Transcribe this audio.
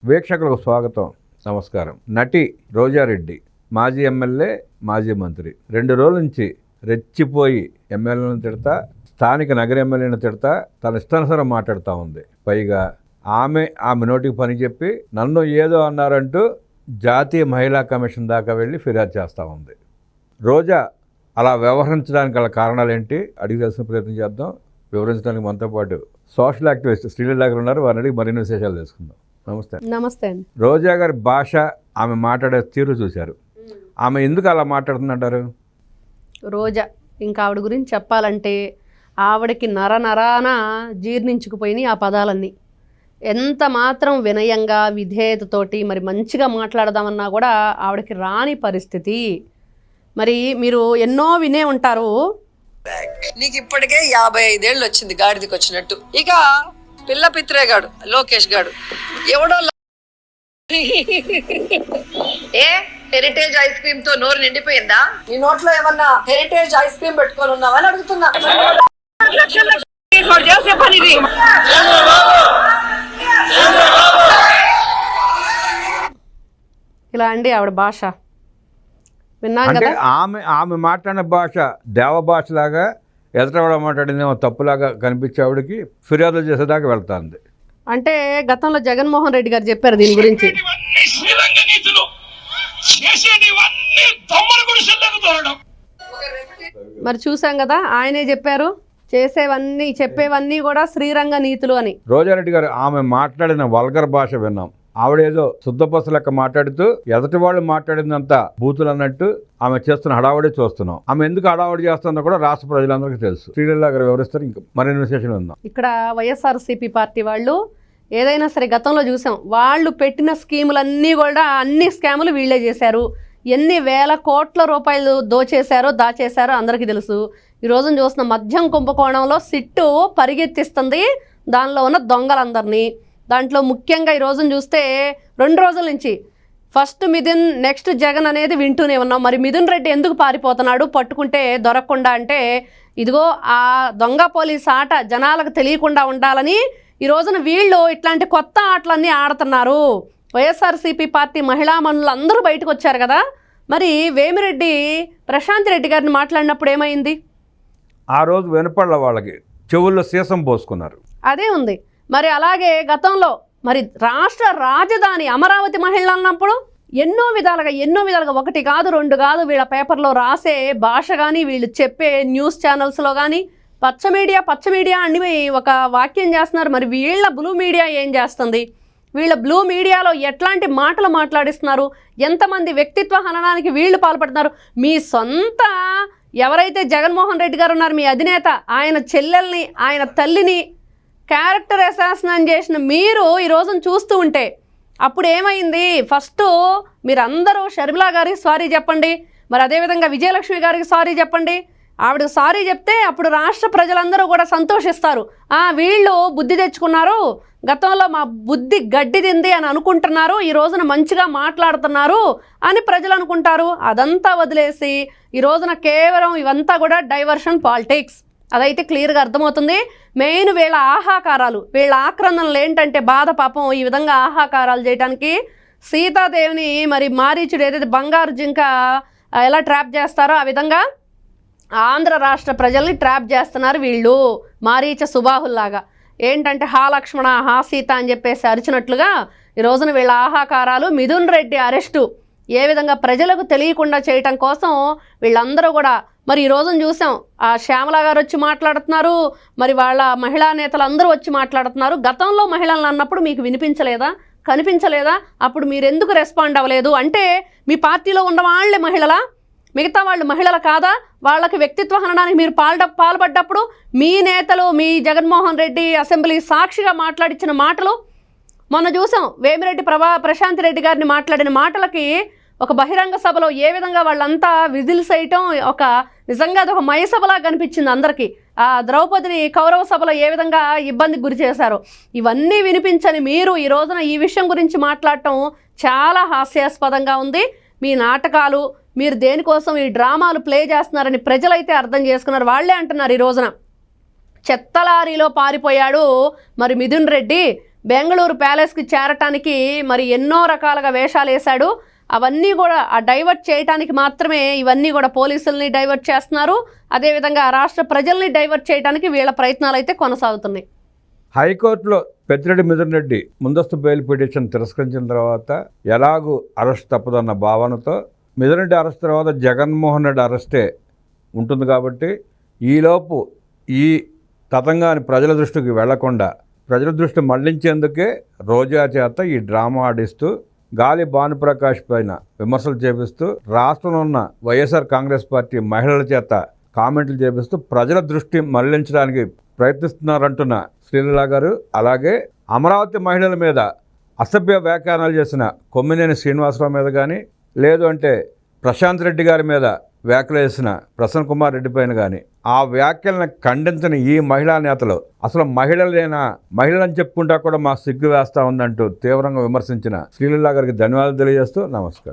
వీక్షకులకు స్వాగతం, నమస్కారం. నటి రోజారెడ్డి మాజీ ఎమ్మెల్యే, మాజీ మంత్రి 2 రోజుల నుంచి రెచ్చిపోయి ఎమ్మెల్యేలను తిడతా, స్థానిక నగర ఎమ్మెల్యేలను తిడతా, తన ఇష్టానుసారం మాట్లాడుతూ ఉంది. పైగా ఆమె నోటికి పని చెప్పి నన్ను ఏదో అన్నారంటూ జాతీయ మహిళా కమిషన్ దాకా వెళ్ళి ఫిర్యాదు చేస్తూ ఉంది. రోజా అలా వ్యవహరించడానికి గల కారణాలు ఏంటి అడిగి తెలిసిన ప్రయత్నం చేద్దాం. వివరించడానికి మనతో పాటు సోషల్ యాక్టివిస్ట్ శ్రీలీల గారు ఉన్నారు. వారిని అడిగి మరిన్ని విశేషాలు తెలుసుకుందాం. నమస్తే. నమస్తే అండి. రోజా గారి భాష, ఆమె మాట్లాడే తీరు చూశారు. ఆమె ఎందుకు అలా మాట్లాడుతుందంటారు? రోజా ఇంకా ఆవిడ గురించి చెప్పాలంటే ఆవిడకి నరాన జీర్ణించుకుపోయినాయి ఆ పదాలన్నీ. ఎంత మాత్రం వినయంగా విధేయతతోటి మరి మంచిగా మాట్లాడదామన్నా కూడా ఆవిడకి రాని పరిస్థితి. మరి మీరు ఎన్నో వినే ఉంటారు. నీకు ఇప్పటికే 55 ఏళ్ళు వచ్చింది గాడిదికి వచ్చినట్టు. ఇక పిల్ల పిత్రేగాడు లోకేష్ గాడు ఎవడో హెరిటేజ్ ఐస్ క్రీమ్ తో నోరు నిండిపోయిందా? నీ నోట్లో ఏమన్నా హెరిటేజ్ ఐస్ క్రీమ్ పెట్టుకొని ఉన్నావా అని అడుగుతున్నా. చేసే పని ఇది. ఇలా అండి ఆవిడ భాష విన్నాం అంటే కదా. ఆమె మాట్లాడిన భాష దేవ భాష లాగా, ఎదుటవాడ మాట్లాడిందేమో తప్పులాగా కనిపించే ఆవిడకి ఫిర్యాదులు చేసేదాకా వెళ్తాంది. అంటే గతంలో జగన్మోహన్ రెడ్డి గారు చెప్పారు దీని గురించి. మరి చూసాం కదా, ఆయనే చెప్పారు చెప్పేవన్నీ కూడా శ్రీరంగ నీతులు అని. రోజారెడ్డి గారు ఆమె మాట్లాడిన వల్గర్ భాష విన్నాం. ఆవిడేదో శుద్ధపస లెక్క మాట్లాడుతూ ఎదటి వాళ్ళు మాట్లాడిందంతా బూతులు అన్నట్టు ఆమె చేస్తున్న హడావుడి చూస్తున్నాం. ఆమె ఎందుకు హడావుడి చేస్తుందో కూడా రాష్ట్ర ప్రజలందరికీ తెలుసు. శ్రీలీల గారు వివరిస్తారు. ఇంకా మరిన్ని విశేషాలు ఉందాం. ఇక్కడ వైఎస్ఆర్సీపీ పార్టీ వాళ్ళు ఏదైనా సరే గతంలో చూసాం, వాళ్ళు పెట్టిన స్కీములన్నీ కూడా అన్ని స్కాములు వీళ్ళే చేశారు. ఎన్ని వేల కోట్ల రూపాయలు దాచేశారో అందరికీ తెలుసు. ఈ రోజున చూసిన మద్యం కుంభకోణంలో సిట్టు పరిగెత్తిస్తుంది దానిలో ఉన్న దొంగలందరినీ. దాంట్లో ముఖ్యంగా ఈ రోజున చూస్తే 2 రోజుల నుంచి ఫస్ట్ మిథున్, నెక్స్ట్ జగన్ అనేది వింటూనే ఉన్నాం. మరి మిథున్ రెడ్డి ఎందుకు పారిపోతున్నాడు పట్టుకుంటే దొరకకుండా అంటే, ఇదిగో ఆ దొంగ పోలీస్ ఆట జనాలకు తెలియకుండా ఉండాలని ఈ రోజున వీళ్ళు ఇట్లాంటి కొత్త ఆటలన్నీ ఆడుతున్నారు. వైఎస్ఆర్సీపీ పార్టీ మహిళా మనులు అందరూ బయటకు వచ్చారు కదా. మరి వేమిరెడ్డి ప్రశాంత్ రెడ్డి గారిని మాట్లాడినప్పుడు ఏమైంది? ఆ రోజు వినపడల వాళ్ళకి చెవుల్లో సీసం పోసుకున్నారు. అదే ఉంది. మరి అలాగే గతంలో మరి రాష్ట్ర రాజధాని అమరావతి మహిళలు అన్నప్పుడు ఎన్నో విధాలుగా 1 కాదు 2 కాదు వీళ్ళ పేపర్లో రాసే భాష కానీ, వీళ్ళు చెప్పే న్యూస్ ఛానల్స్లో కానీ పచ్చ మీడియా అని ఒక వాక్యం చేస్తున్నారు. మరి వీళ్ళ బ్లూ మీడియా ఏం చేస్తుంది? వీళ్ళ బ్లూ మీడియాలో ఎట్లాంటి మాటలు మాట్లాడిస్తున్నారు? ఎంతమంది వ్యక్తిత్వ హననానికి వీళ్ళు పాల్పడుతున్నారు? మీ సొంత ఎవరైతే జగన్మోహన్ రెడ్డి గారు ఉన్నారు, మీ అధినేత, ఆయన చెల్లెల్ని, ఆయన తల్లిని క్యారెక్టర్ అసాసినేషన్ చేసిన మీరు ఈ రోజున చూస్తూ ఉంటే అప్పుడు ఏమైంది? ఫస్ట్ మీరందరూ షర్మిలా గారికి సారీ చెప్పండి. మరి అదేవిధంగా విజయలక్ష్మి గారికి సారీ చెప్పండి. ఆవిడకి సారీ చెప్తే అప్పుడు రాష్ట్ర ప్రజలందరూ కూడా సంతోషిస్తారు. వీళ్ళు బుద్ధి తెచ్చుకున్నారు, గతంలో మా బుద్ధి గడ్డి తింది అని అనుకుంటున్నారు, ఈ రోజున మంచిగా మాట్లాడుతున్నారు అని ప్రజలు అనుకుంటారు. అదంతా వదిలేసి ఈ రోజున కేవలం ఇవంతా కూడా డైవర్షన్ పాలిటిక్స్. అదైతే క్లియర్గా అర్థమవుతుంది. మెయిన్ వీళ్ళ ఆహాకారాలు, వీళ్ళ ఆక్రందనలు ఏంటంటే బాధ. పాపం ఈ విధంగా ఆహాకారాలు చేయడానికి సీతాదేవిని మరి మారీచుడు ఏదైతే బంగారు జింక ఎలా ట్రాప్ చేస్తారో ఆ విధంగా ఆంధ్ర రాష్ట్ర ప్రజల్ని ట్రాప్ చేస్తున్నారు వీళ్ళు. మారీచ సుబాహుల్లాగా ఏంటంటే హా లక్ష్మణ హా సీత అని చెప్పేసి అరిచినట్లుగా ఈ రోజున వీళ్ళ ఆహాకారాలు. మిథున్ రెడ్డి అరెస్టు ఏ విధంగా ప్రజలకు తెలియకుండా చేయటం కోసం వీళ్ళందరూ కూడా మరి ఈ రోజున చూసాం. ఆ శ్యామల గారు వచ్చి మాట్లాడుతున్నారు, మరి వాళ్ళ మహిళా నేతలు అందరూ వచ్చి మాట్లాడుతున్నారు. గతంలో మహిళలను అన్నప్పుడు మీకు వినిపించలేదా, కనిపించలేదా? అప్పుడు మీరు ఎందుకు రెస్పాండ్ అవ్వలేదు? అంటే మీ పార్టీలో ఉన్న వాళ్ళే మహిళలా, మిగతా వాళ్ళు మహిళలు కాదా? వాళ్ళకి వ్యక్తిత్వ హననానికి మీరు పాల్పడ్డప్పుడు మీ నేతలు, మీ జగన్మోహన్ రెడ్డి అసెంబ్లీ సాక్షిగా మాట్లాడించిన మాటలు మొన్న చూసాం. వేమిరెడ్డి ప్రశాంత్ రెడ్డి గారిని మాట్లాడిన మాటలకి ఒక బహిరంగ సభలో ఏ విధంగా వాళ్ళంతా విజిల్స్ వేయటం, ఒక నిజంగా అదొక మయ సభలా కనిపించింది అందరికీ. ఆ ద్రౌపదిని కౌరవ సభలో ఏ విధంగా ఇబ్బందికి గురి చేశారో ఇవన్నీ వినిపించని మీరు ఈ రోజున ఈ విషయం గురించి మాట్లాడటం చాలా హాస్యాస్పదంగా ఉంది. మీ నాటకాలు, మీరు దేనికోసం ఈ డ్రామాలు ప్లే చేస్తున్నారని ప్రజలైతే అర్థం చేసుకున్నారు. వాళ్ళే అంటున్నారు ఈ రోజున చెత్త లారీలో పారిపోయాడు మరి మిథున్ రెడ్డి, బెంగళూరు ప్యాలెస్కి చేరటానికి మరి ఎన్నో రకాలుగా వేషాలు వేశాడు. అవన్నీ కూడా ఆ డైవర్ట్ చేయడానికి మాత్రమే ఇవన్నీ కూడా పోలీసుల్ని డైవర్ట్ చేస్తున్నారు. అదేవిధంగా రాష్ట్ర ప్రజల్ని డైవర్ట్ చేయడానికి వీళ్ళ ప్రయత్నాలు అయితే కొనసాగుతున్నాయి. హైకోర్టులో పెద్దిరెడ్డి మిథున్ రెడ్డి ముందస్తు బెయిల్ పిటిషన్ తిరస్కరించిన తర్వాత ఎలాగూ అరెస్ట్ తప్పదన్న భావనతో మిథున్ రెడ్డి అరెస్ట్ తర్వాత జగన్మోహన్ రెడ్డి అరెస్టే ఉంటుంది కాబట్టి ఈలోపు ఈ తతంగాన్ని ప్రజల దృష్టికి వెళ్లకుండా ప్రజల దృష్టి మళ్లించేందుకే రోజా చేత ఈ డ్రామా ఆడిస్తూ గాలి భానుప్రకాష్ పైన విమర్శలు చేపిస్తూ రాష్ట్రంలో ఉన్న వైఎస్ఆర్ కాంగ్రెస్ పార్టీ మహిళల చేత కామెంట్లు చేపిస్తూ ప్రజల దృష్టి మళ్లించడానికి ప్రయత్నిస్తున్నారంటున్న శ్రీలీల గారు, అలాగే అమరావతి మహిళల మీద అసభ్య వ్యాఖ్యానాలు చేసిన కొమ్మినేని శ్రీనివాసరావు మీద కానీ, లేదు అంటే ప్రశాంత్ రెడ్డి గారి మీద వ్యాఖ్యలు చేసిన ప్రసన్న కుమార్ రెడ్డి పైన కానీ ఆ వ్యాఖ్యలను ఖండించిన ఈ మహిళా నేతలు అసలు మహిళలేనా, మహిళలని చెప్పుకుంటా కూడా మాకు సిగ్గు వేస్తూ ఉందంటూ తీవ్రంగా విమర్శించిన శ్రీలీల గారికి ధన్యవాదాలు తెలియజేస్తూ నమస్కారం.